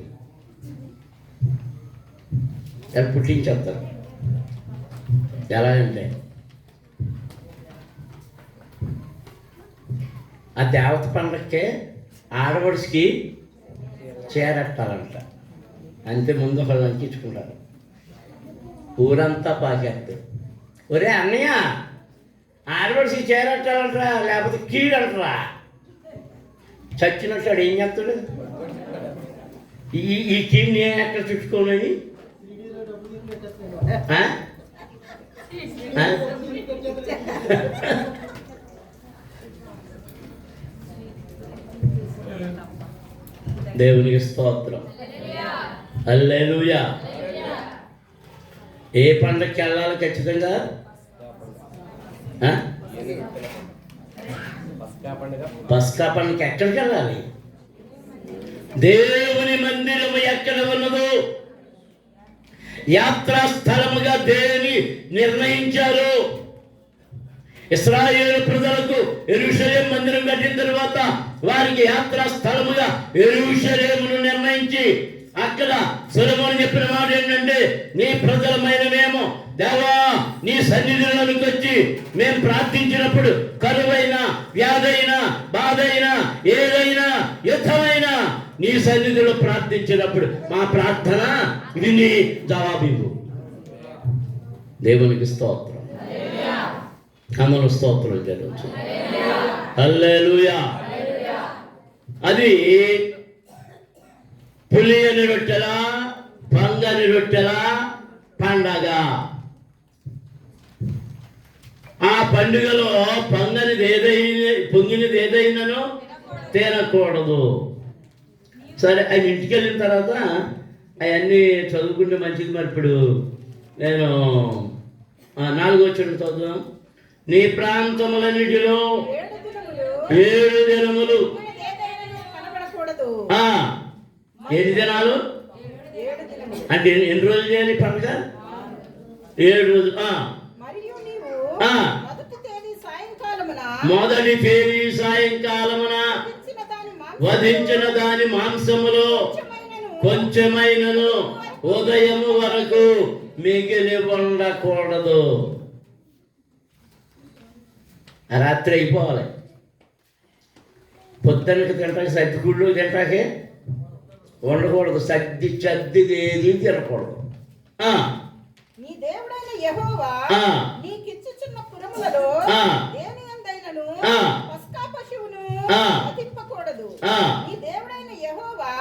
ఇలా పుట్టించేస్తారు. ఎలా అంటే ఆ దేవత పండగకే ఆడవడికి చేరట్టాలంట. అంతే ముందు ఒకళ్ళు అంకించుకుంటారు. ఊరంతా పాకేస్తారు. ఒరే అన్నయ్య, ఆడవడికి చేరట్టాలంటరా, లేకపోతే కీడంటరా. చచ్చినట్టు ఏం చేస్తాడు? ఈ కీడ్ని ఎక్కడ చుట్టుకోనని దేవునికి స్తోత్రం. హల్లెలూయా. ఏ పండగకి వెళ్ళాలి ఖచ్చితంగా? పస్కా పండుగ ఎక్కడికి వెళ్ళాలి? దేవుని మందిరం ఎక్కడ ఉన్నదో, యాత్రా స్థలముగా దేనిని నిర్ణయించారు? ఇశ్రాయేలు ప్రజలకు యెరూషలేము మందిరం కట్టిన తర్వాత వారికి యాత్రా స్థలముగా యెరూషలేమును నిర్ణయించి అక్కడ సొలొమోను చెప్పిన మాట ఏంటంటే, నీ ప్రజలమైన మేము దేవా నీ సన్నిధిలోనికి వచ్చి మేము ప్రార్థించినప్పుడు కరువైనా, వ్యాధైనా, బాధైనా, ఏదైనా, యుద్ధమైనా నీ సన్నిధిలో ప్రార్థించినప్పుడు మా ప్రార్థన విని జవాబివ్వు. దేవునికి స్తోత్రం. అమలు స్తోత్రం జరుగుతు. హల్లెలూయా. అది పులియని రొట్టెల, పొంగని రొట్టెల పండగ. ఆ పండుగలో పొంగినది ఏదైనానో తినకూడదు. సరే, అవి ఇంటికి వెళ్ళిన తర్వాత అవన్నీ చదువుకుంటే మంచిది. మరి ఇప్పుడు నేను 4వ వచనం చదువుదాం. నీ ప్రాంతములన్నిటిలో 7 దినములు. ఎన్ని దినాలు అంటే ఎన్ని రోజులు చేయాలి పండుగ? 7 రోజులు. మొదటి తేదీ సాయంకాలమున వధించిన దాని మాంసములో కొంచెమైనను ఉదయము వరకు మిగిలి ఉండకూడదు. రాత్రి అయిపోవాలి. పొద్దున్నకి తింటాకి, సర్దిగుళ్ళు తింటాకే ఉండకూడదు. చద్దిది ఏది తినకూడదు. నీ దేవుడైన యెహోవా నీకిచ్చుచున్న పురములలో దేనియందైనను పస్కా పశువును వధింపకూడదు. నీ దేవుడైన యెహోవా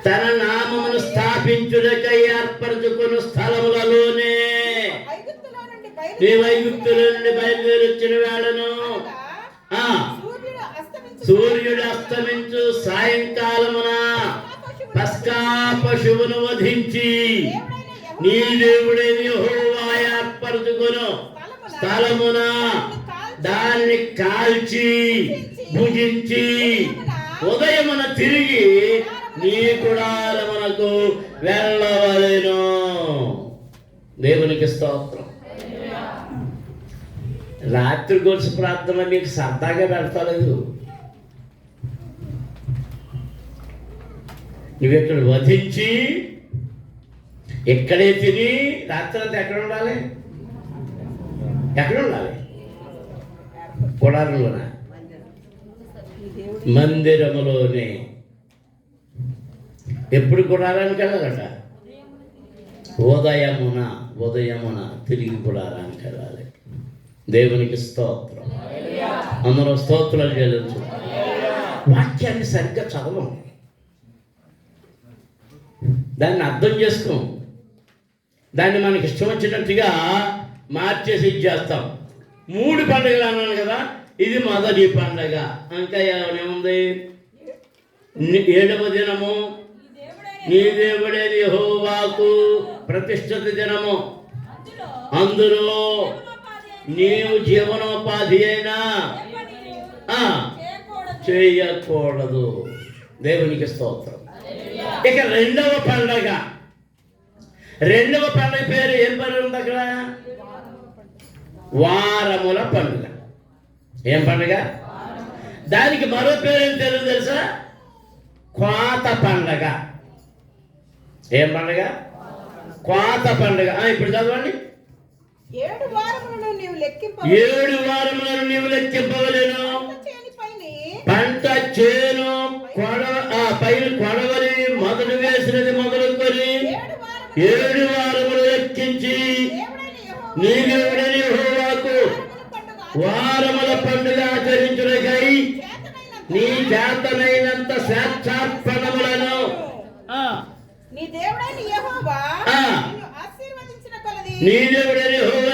తన నామమును స్థాపించుటకై ఏర్పరచుకున్న స్థలములలోనే ఐగుప్తులో నుండి బయలుదేరి వచ్చిన వేళను సూర్యుడు అస్తమించు సాయంకాలమున పస్కా పశువును వధించి నీ దేవుడైన యెహోవా ఏర్పరచుకొను స్థలమున దాన్ని కాల్చి భుజించి ఉదయమున తిరిగి నీ గుడారమునకు వెళ్ళవలెను. దేవునికి స్తోత్రం. రాత్రి గొలుసు ప్రార్థన మీకు సరదాగా పెడతలేదు. నువ్వు ఇక్కడ వధించి ఎక్కడే తిని రాత్రి అంతా ఎక్కడ ఉండాలి? ఎక్కడ ఉండాలి? గుడారంలోనా? మందిరములోనే. ఎప్పుడు గుడారానికి వెళ్ళాలట? ఉదయమున తిరిగి గుడారానికి వెళ్ళాలి. దేవునికి స్తోత్రం. అందరూ స్తోత్రాలు చెల్లించు. వాక్యాన్ని సరిగ్గా చదవం, దాన్ని అర్థం చేసుకోం, దాన్ని మనకి ఇష్టం వచ్చినట్టుగా మార్చేసి ఇచ్చేస్తాం. 3 పండుగలు అన్నాను కదా, ఇది మొదటి పండుగ. ఇంకా ఏముంది? 7వ దినము నీ దేవుడైన యెహోవాకు ప్రతిష్ఠిత దినము. అందులో నీవు జీవనోపాధి అయినా చేయకూడదు. దేవునికి స్తోత్రం. ఇక రెండవ పండుగ పేరు ఏం పేరు ఉంది అక్కడ? వారముల పండుగ. ఏం పండుగ? దానికి మరో పేరు ఏం తెలుసా? కోత పండుగ. ఏం పండుగ? కోత పండుగ. ఇప్పుడు చదవండి. 7 వారములను నీవు లెక్కింపవలెను. పంట చేను పైన కొడవలి మొదలు వేసినది మొదలుకొని 7 వారములు లెక్కించి నీ దేవుడైన యెహోవాకు వారముల పండుగ ఆచరించుటకై నీ చేతనైనంత స్వేచ్ఛార్పణములను నీ దేవుడైన యెహోవా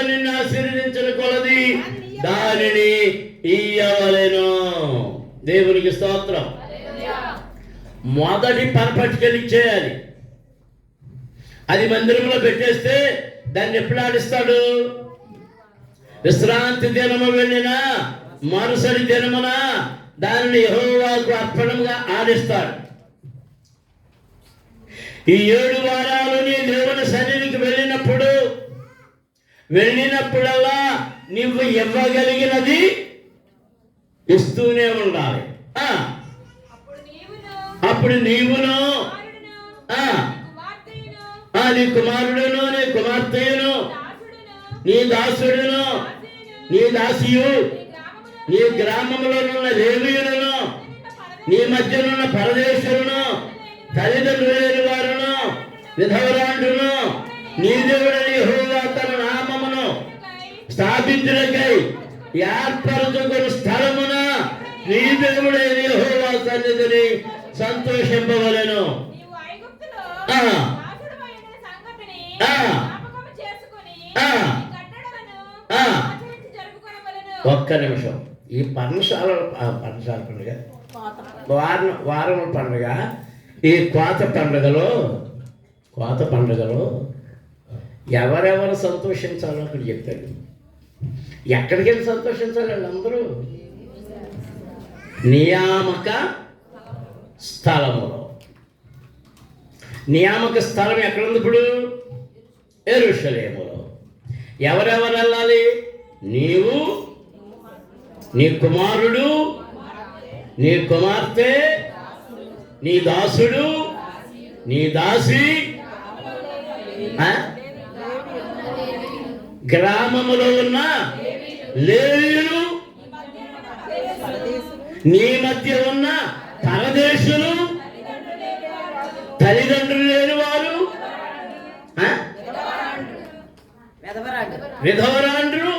నిన్ను ఆశీర్వదించిన కొలది దానిని ఇయ్యవలెను. దేవునికి స్తోత్రం. మొదటి పరపటికెళ్ళి చేయాలి. అది మందిరంలో పెట్టేస్తే దాన్ని ఎప్పుడు ఆడిస్తాడు? విశ్రాంతి దినము వెళ్ళిన మరుసటి దినమున దానిని యెహోవాకు అర్పణంగా ఆడిస్తాడు. ఈ 7 వారాలు నీ దేవుని సన్నిధికి వెళ్ళినప్పుడల్లా నువ్వు ఇవ్వగలిగినది ఇస్తూనే ఉండాలి. అప్పుడు నీవును నీ కుమారుడును నీ కుమార్తెయును నీ దాసుడును నీ దాసియు నీ గ్రామంలోనున్న లేవీయులను నీ మధ్యనున్న పరదేశులను తల్లిదండ్రులు లేని వారును విధవరాండును నీ దేవుడైన యెహోవా తన నామమును స్థాపించుటకై ఏర్పరచుకుని స్థలమున నీ దేవుడైన యెహోవా సన్నిధిని సంతోషింపవలెను. ఒక్క నిమిషం. ఈ పర్ణశాల పండుగ, వారముల పండుగ, ఈ కోత పండుగలో ఎవరెవరు సంతోషించాలో అక్కడ చెప్పాడు. ఎక్కడికి వెళ్ళి సంతోషించాలి? వాళ్ళందరూ నియామక స్థలములో. నియామక స్థలం ఎక్కడుంది ఇప్పుడు? యెరూషలేములో. ఎవరెవరు వెళ్ళాలి? నీవు, నీ కుమారుడు, నీ కుమార్తె, నీ దాసుడు, నీ దాసి, గ్రామములో ఉన్న లేవీయులు, నీ మధ్య ఉన్న పరదేశులు, తల్లిదండ్రులు లేని వారు, విధవరాండ్రు,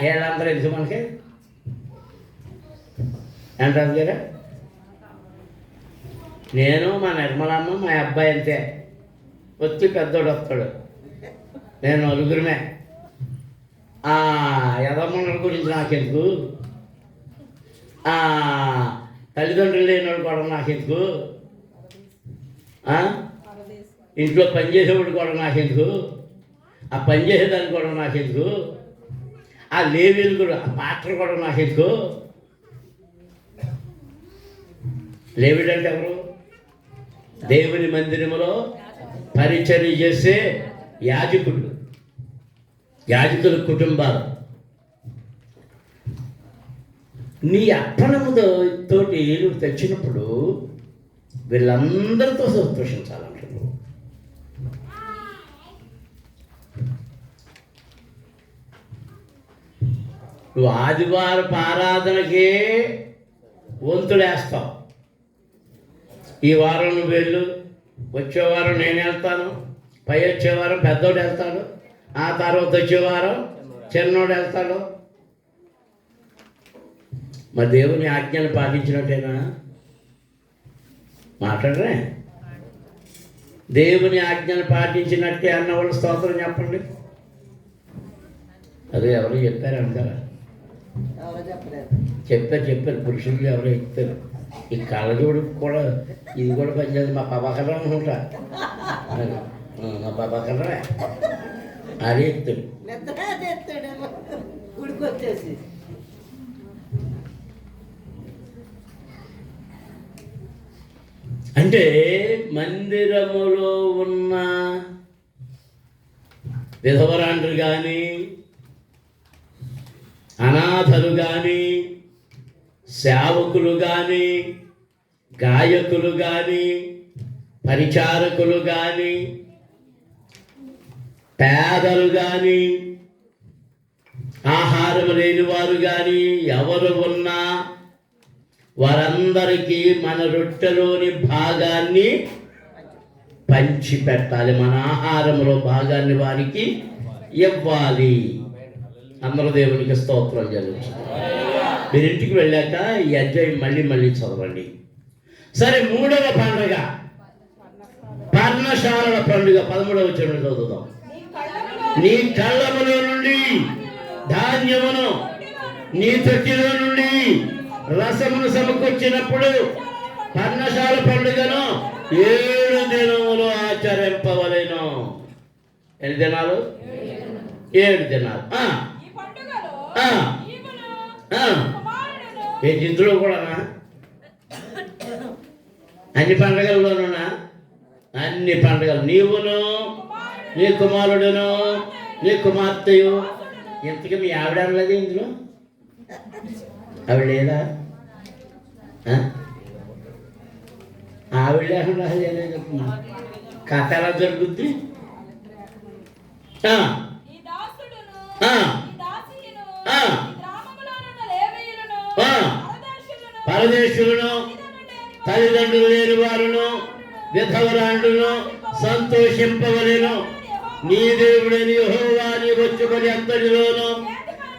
వీళ్ళందరూ తెలుసు మనకి. అంటారు కదా, నేను మా నిర్మలమ్మ మా అబ్బాయి అంతే. వచ్చి పెద్దోడు వస్తాడు, నేను నలుగురమే. యదమ్మల గురించి నాకెందుకు, తల్లిదండ్రులు లేనివాడు కూడా నాకెందుకు, ఇంట్లో పనిచేసేవాడు కూడా నాకెందుకు, ఆ పనిచేసేదానికి కూడా నాకెందుకు, ఆ లేవీలు కూడా, ఆ పాత్ర కూడా నాకెందుకు. లేవీడు అంటే ఎవరు? దేవుని మందిరములో పరిచర్య చేసే యాజకుల కుటుంబాలు. నీ అర్పణముతో తోటి నువ్వు తెచ్చినప్పుడు వీళ్ళందరితో సంతోషించాలంటున్నావు. నువ్వు ఆదివారపు ఆరాధనకే వంతులేస్తావు. ఈ వారం నువ్వు వెళ్ళు, వచ్చే వారం నేను వెళ్తాను, పై వచ్చే వారం పెద్దోడు వెళ్తాడు, ఆ తర్వాత వచ్చే వారం చిన్నోడు వెళ్తాడు. మరి దేవుని ఆజ్ఞలు పాటించినట్టేనా? మాట్లాడరే. దేవుని ఆజ్ఞలు పాటించినట్టే అన్నవాళ్ళు స్తోత్రం చెప్పండి. అదే ఎవరు చెప్పారు అంటారా? చెప్పారు పురుషులు ఎవరో చెప్తారు. ఈ కళ్ళజోడు కూడా ఇది కూడా పనిచేది. మా పాపకర్ర అనుకుంటా, మా పాపకర్ర అదే చెప్తాడు. అంటే మందిరములో ఉన్న విధవరాండ్రు కానీ, అనాథలు కానీ, సేవకులు కానీ, గాయకులు కానీ, పరిచారకులు కానీ, పేదలు కానీ, ఆహారం లేని వారు కానీ ఎవరు ఉన్నా వారందరికీ మన రొట్టెలోని భాగాన్ని పంచి పెట్టాలి. మన ఆహారంలో భాగాన్ని వారికి ఇవ్వాలి. అందరూ దేవునికి స్తోత్రం చెల్లించాలి. మీరు ఇంటికి వెళ్ళాక ఈ అధ్యాయం మళ్ళీ చదవండి. సరే, 3వ పండుగ పర్ణశాలల పండుగ 13వ వచనం చదువుదాం. నీ కళ్ళములో నుండి ధాన్యమును, నీ తొట్టిలో నుండి రసమును సమకూర్చినప్పుడు పర్ణశాల పండుగను 7 దినములు ఆచరింపవలెను. ఎన్ని దినాలు? 7 దినాలు. ఈ పండుగలో ఆ. నీవును ఆ. కుమారుడును ఏ ఇందులో కూడానా? అన్ని పండుగల్లోనూనా? అన్ని పండుగలు. నీవును, నీ కుమారుడును, నీ కుమార్తెయు. ఇంతకీ మీ ఆవిడ అనలేదు ఇందులో? ఆవిడ లేదా? ఆవిడ లేకుండా చెప్తున్నా. కథ ఎలా జరుగుద్ది? ఈ దాసుడును ఆ. ఈ దాసీయును ఆ. ఈ గ్రామములోనున్న లేవీయులను ఆ. పరదేశులను పరదేశులను, తల్లిదండ్రులు లేని వారును, విధవరాండును సంతోషింపవలెను. నీ దేవుడని యెహోవా నీ వచ్చుకొని అంతటిలోను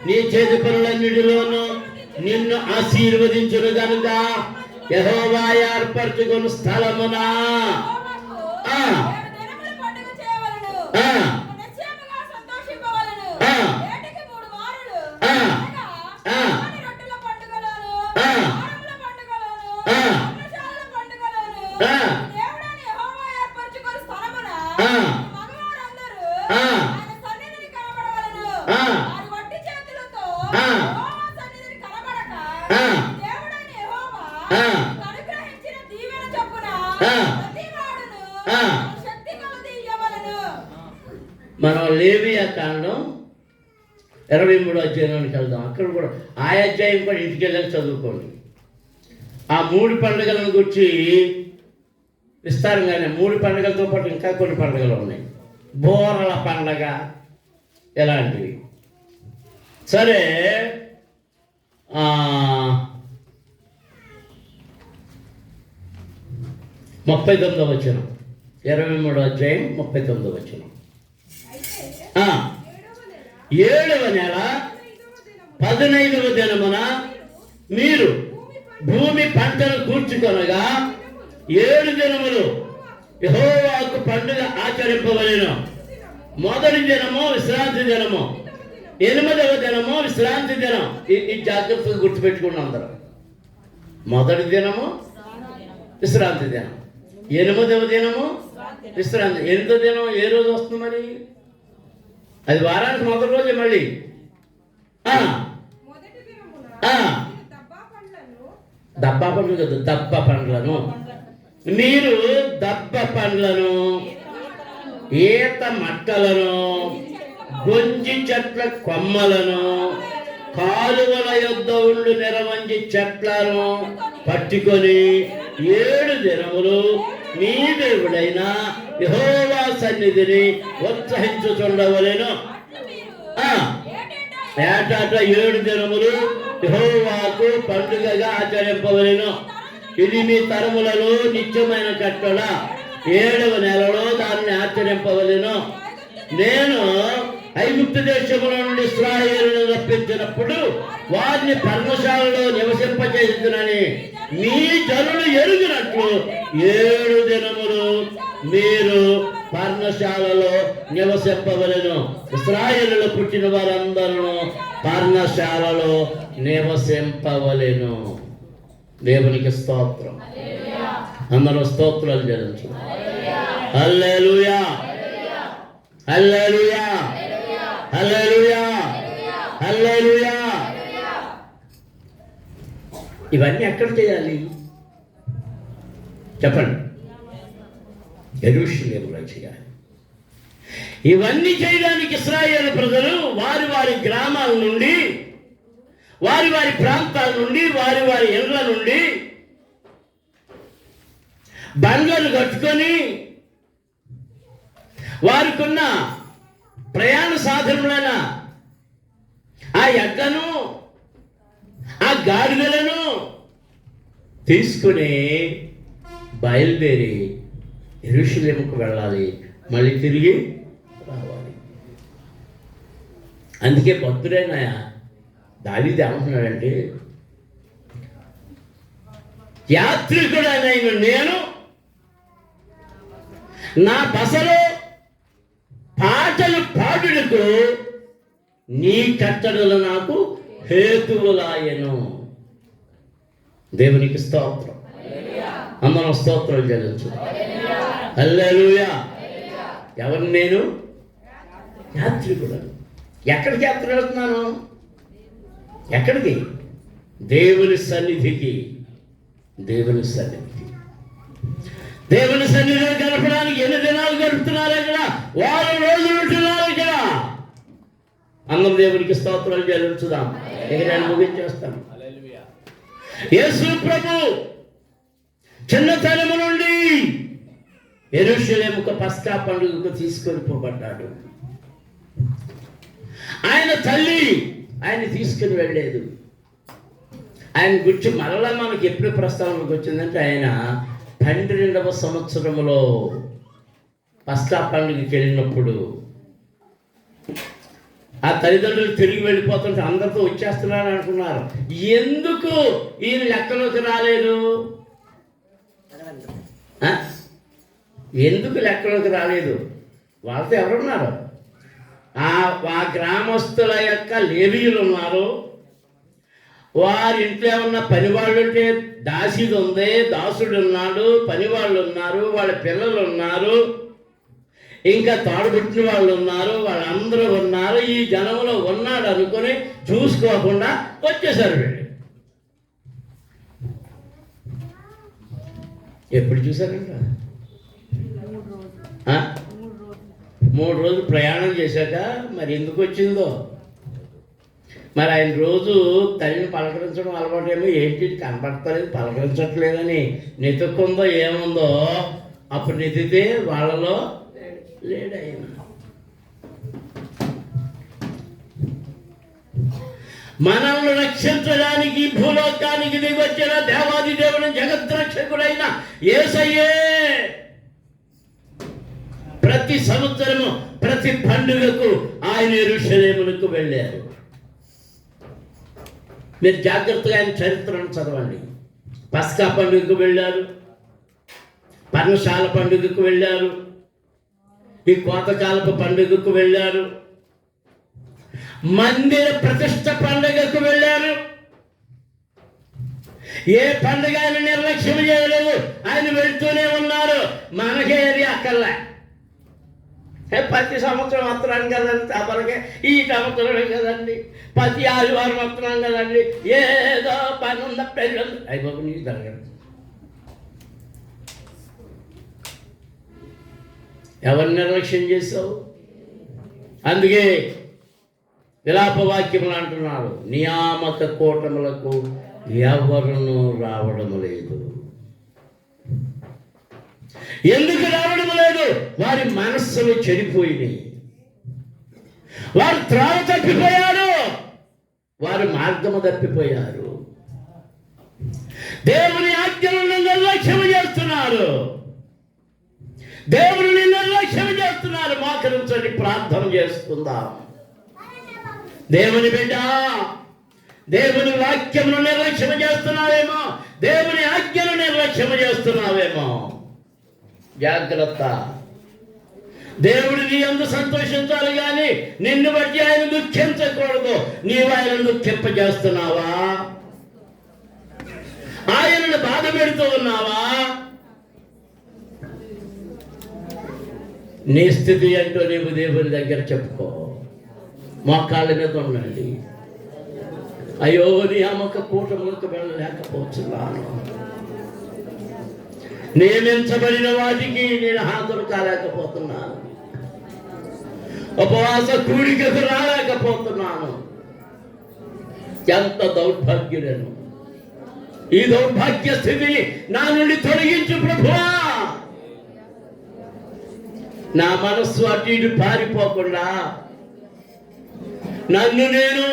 నీ చేతి పనులన్నిటిలోను నిన్ను ఆశీర్వదించును గనుక యెహోవా ఏర్పరచుకున్న స్థలమున ఆ. దినములు పండుగ చేయవలెను. ఆ. నిశ్చయముగా సంతోషింపవలెను. ఆ. ఏటికి 3 మారులు. ఆ. అనగా ఆ. ఆని రొట్టెల పండుగలోను, ఆ. వారముల పండుగలోను, ఆ. అన్నసాలల పండుగలోను, ఆ. దేవుడైన యెహోవా ఏర్పరచుకొన్న స్థలమున ఆ. మగవారందరూ ఆ. ఆయన సన్నిధిని కనబడవలెను. ఆ. వారి వట్టి చేతులతో ఆ. యెహోవా సన్నిధిని కనబడక ఆ. దేవుడైన యెహోవా ఆ. అనుగ్రహించిన దీవెన చొప్పున ఆ. ప్రతివాడును ఆ. తన శక్తి కొలది ఇయ్యవలెను. మనం లేవియా కాండం 23వ అధ్యాయానికి వెళ్దాం. అక్కడ కూడా ఆ అధ్యాయం కూడా ఇంటికి వెళ్ళాక చదువుకోండి. ఆ 3 పండుగలను గురించి విస్తారంగానే 3 పండుగలతో పాటు ఇంకా కొన్ని పండుగలు ఉన్నాయి. బోరల పండగ ఇలాంటివి. సరే, 39వ వచనం, 23వ అధ్యాయం 39వ వచనం. 7వ నెల 15వ దినమున మీరు భూమి పంటను కూర్చుకొనగా 7 దినములు యెహోవాకు పండుగ ఆచరింపవలెను. మొదటి దినము విశ్రాంతి దినము, 8వ దినము విశ్రాంతి దినం. ఈ జాగ్రత్తగా గుర్తుపెట్టుకున్నాం అందరం. మొదటి దినము విశ్రాంతి దినం, 8వ దినము విశ్రాంతి. 8వ దినం ఏ రోజు వస్తుంది మరి? అది వారానికి మొదటి రోజే. మళ్ళీ దబ్బా పండ్లు కదా, దబ్బ పండ్లను. మీరు దబ్బ పండ్లను, ఈత మట్టలను, గొంజి చెట్ల కొమ్మలను, కాలువల యొద్ద ఉండు నిరవంజి చెట్లను పట్టుకొని 7 దినములు నీ దేవుడైన యెహోవా సన్నిధిని ఉత్సహించుచుండవలెను. ఏటాట 7 దినములు యెహోవాకు పండుగగా ఆచరింపవలెను. ఇది మీ తరములలో నిత్యమైన కట్టడ. 7వ నెలలో దాన్ని ఆచరింపవలెను. నేను ఐగుప్తు దేశముల నుండి ఇశ్రాయేలును రప్పించినప్పుడు వారిని పర్ణశాలలో నివసింపచేయుదునని మీ జనులు ఎరుగునట్లు 7 దినములు మీరు పర్ణశాలలో నివసింపవలెను. ఇశ్రాయేలులో పుట్టిన వారందరూ పర్ణశాలలో నివసింపవలెను. దేవునికి స్తోత్రం. అందరూ స్తోత్రాలు చెల్లించు. హల్లెలూయా, హల్లెలూయా, హల్లెలూయా, హల్లెలూయా. ఇవన్నీ ఎక్కడ చేయాలి చెప్పండి? యెరూషలేములో చేయాలి. ఇవన్నీ చేయడానికి ఇశ్రాయేలు ప్రజలు వారి వారి గ్రామాల నుండి, వారి వారి ప్రాంతాల నుండి, వారి వారి ఇళ్ల నుండి బండ్లను కట్టుకొని వారికున్న ప్రయాణ సాధనములైన ఆ ఎడ్లను, ఆ గాడిదలను తీసుకుని బయలుదేరి యెరూషలేముకు వెళ్ళాలి, మళ్ళీ తిరిగి రావాలి. అందుకే భక్తుడైన దావీదు ఏమంటున్నాడంటే, యాత్రికుడైన నేను నా బసలో పాటలు పాడుటకు నీ కట్టడలు నాకు హేతువులాయను. దేవునికి స్తోత్రం. అందరం స్తోత్రం చెల్లించు. హల్లెలూయా. ఎవరు నేను? యాత్రికుడను. ఎక్కడికి యాత్ర వెళ్తున్నాను? ఎక్కడికి? దేవుని సన్నిధికి. దేవుని సన్నిధికి. దేవుని సన్నిధిని గడపడానికి ఎన్ని దినాలు గడుపుతున్నారు ఇక్కడ? వారం రోజులు ఉంటున్నారు ఇక్కడ. అందరం దేవునికి స్తోత్రాలు చెల్లించుదాం. ఇక నేను ముగించేస్తాను. యేసు ప్రభు చిన్నతనము నుండి యెరూషలేముకు పస్కా పండుగకు తీసుకొని పోబడ్డాడు. ఆయన తల్లి ఆయన తీసుకుని వెళ్ళలేదు. ఆయన గురించి మరలా మనకి ఎప్పుడు ప్రస్తావనకు వచ్చిందంటే ఆయన 12వ సంవత్సరంలో పస్కా పండుగకి వెళ్ళినప్పుడు ఆ తల్లిదండ్రులు తిరిగి వెళ్ళిపోతుంటే అందరితో వచ్చేస్తున్నారు అనుకున్నారు. ఎందుకు ఈయన లెక్కలోకి రాలేదు? ఎందుకు లెక్కలోకి రాలేదు? వాళ్ళతో ఎవరున్నారు? ఆ గ్రామస్తుల యొక్క లేవీయులు ఉన్నారు. వారి ఇంట్లో ఏమన్నా పనివాళ్ళు ఉంటే దాసీది ఉంది, దాసుడు ఉన్నాడు, పనివాళ్ళు ఉన్నారు, వాళ్ళ పిల్లలు ఉన్నారు, ఇంకా తాడుబుట్టిన వాళ్ళు ఉన్నారు, వాళ్ళందరూ ఉన్నారు. ఈ జనంలో ఉన్నాడు అనుకుని చూసుకోకుండా వచ్చేసారు వీళ్ళు. ఎప్పుడు చూసారంట? 3 రోజులు ప్రయాణం చేశాక మరి ఎందుకు వచ్చిందో. మరి ఆయన రోజు తల్లిని పలకరించడం అలవాటేమో, ఏంటి కనపడతలేదు, పలకరించట్లేదని నెతుక్కుందో ఏముందో. అప్పుడు నెతితే వాళ్ళలో లేడైనా. మనల్ని రక్షించడానికి భూలోకానికి దిగొచ్చిన దేవాది దేవుని జగద్రక్షకుడైన యేసయ్యే ప్రతి సంవత్సరము ప్రతి పండుగకు ఆయన యెరూషలేమునకు వెళ్ళారు. మీరు జాగ్రత్తగా ఆయన చరిత్రను చదవండి. పస్కా పండుగకు వెళ్ళారు, పర్ణశాల పండుగకు వెళ్ళారు, ఈ కోతకాలపు పండుగకు వెళ్ళారు, మందిర ప్రతిష్ట పండుగకు వెళ్ళారు. ఏ పండుగ ఆయన నిర్లక్ష్యం చేయలేదు. ఆయన వెళ్తూనే ఉన్నారు. మనకేది అక్కర్లే. ప్రతి సంవత్సరం వస్తున్నాను కదండి సభలకి, ఈ సంవత్సరమే కదండి, ప్రతి ఆదివారం వస్తున్నాను కదండి, ఏదో పని ఉందా పెళ్ళి అయిపోయి నీకు జరగదు. ఎవరిని నిర్లక్ష్యం చేసావు? అందుకే విలాపవాక్యములు అంటున్నారు, నియామక కూటములకు ఎవరును రావడం లేదు. ఎందుకు రావడం లేదు? వారి మనస్సులు చెడిపోయినాయి. వారు త్రావ తప్పిపోయారు, వారి మార్గము తప్పిపోయారు. దేవుని ఆజ్ఞలను నిర్లక్ష్యం చేస్తున్నారు. దేవుని నిర్లక్ష్యం చేస్తున్నారు. మోకరించండి, ప్రార్థన చేసుకుందాం. దేవుని బిడ్డ, దేవుని వాక్యమును నిర్లక్ష్యం చేస్తున్నావేమో, దేవుని ఆజ్ఞను నిర్లక్ష్యం చేస్తున్నావేమో. జాగ్రత్త. దేవుడు నీ యందు సంతోషించాలి కానీ నిన్ను బట్టి ఆయన దుఃఖించకూడదు. నీవు ఆయనను దుఃఖింపజేస్తున్నావా? ఆయనను బాధ పెడుతూ ఉన్నావా? నీ స్థితి ఏంటో నీవు దేవుని దగ్గర చెప్పుకో. మోకాళ్ళ మీద ఉండండి. అయ్యో, నియామక కూటములకు వెళ్ళలేకపోతున్నాను, నియమించబడిన వాటికి నేను హాజరు కాలేకపోతున్నాను, ఉపవాస కూడికకు రాలేకపోతున్నాను. ఎంత దౌర్భాగ్యులను! ఈ దౌర్భాగ్య స్థితిని నా నుండి తొలగించు ప్రభువా. నా మనస్సు అటు ఇటు పారిపోకుండా నన్ను నేను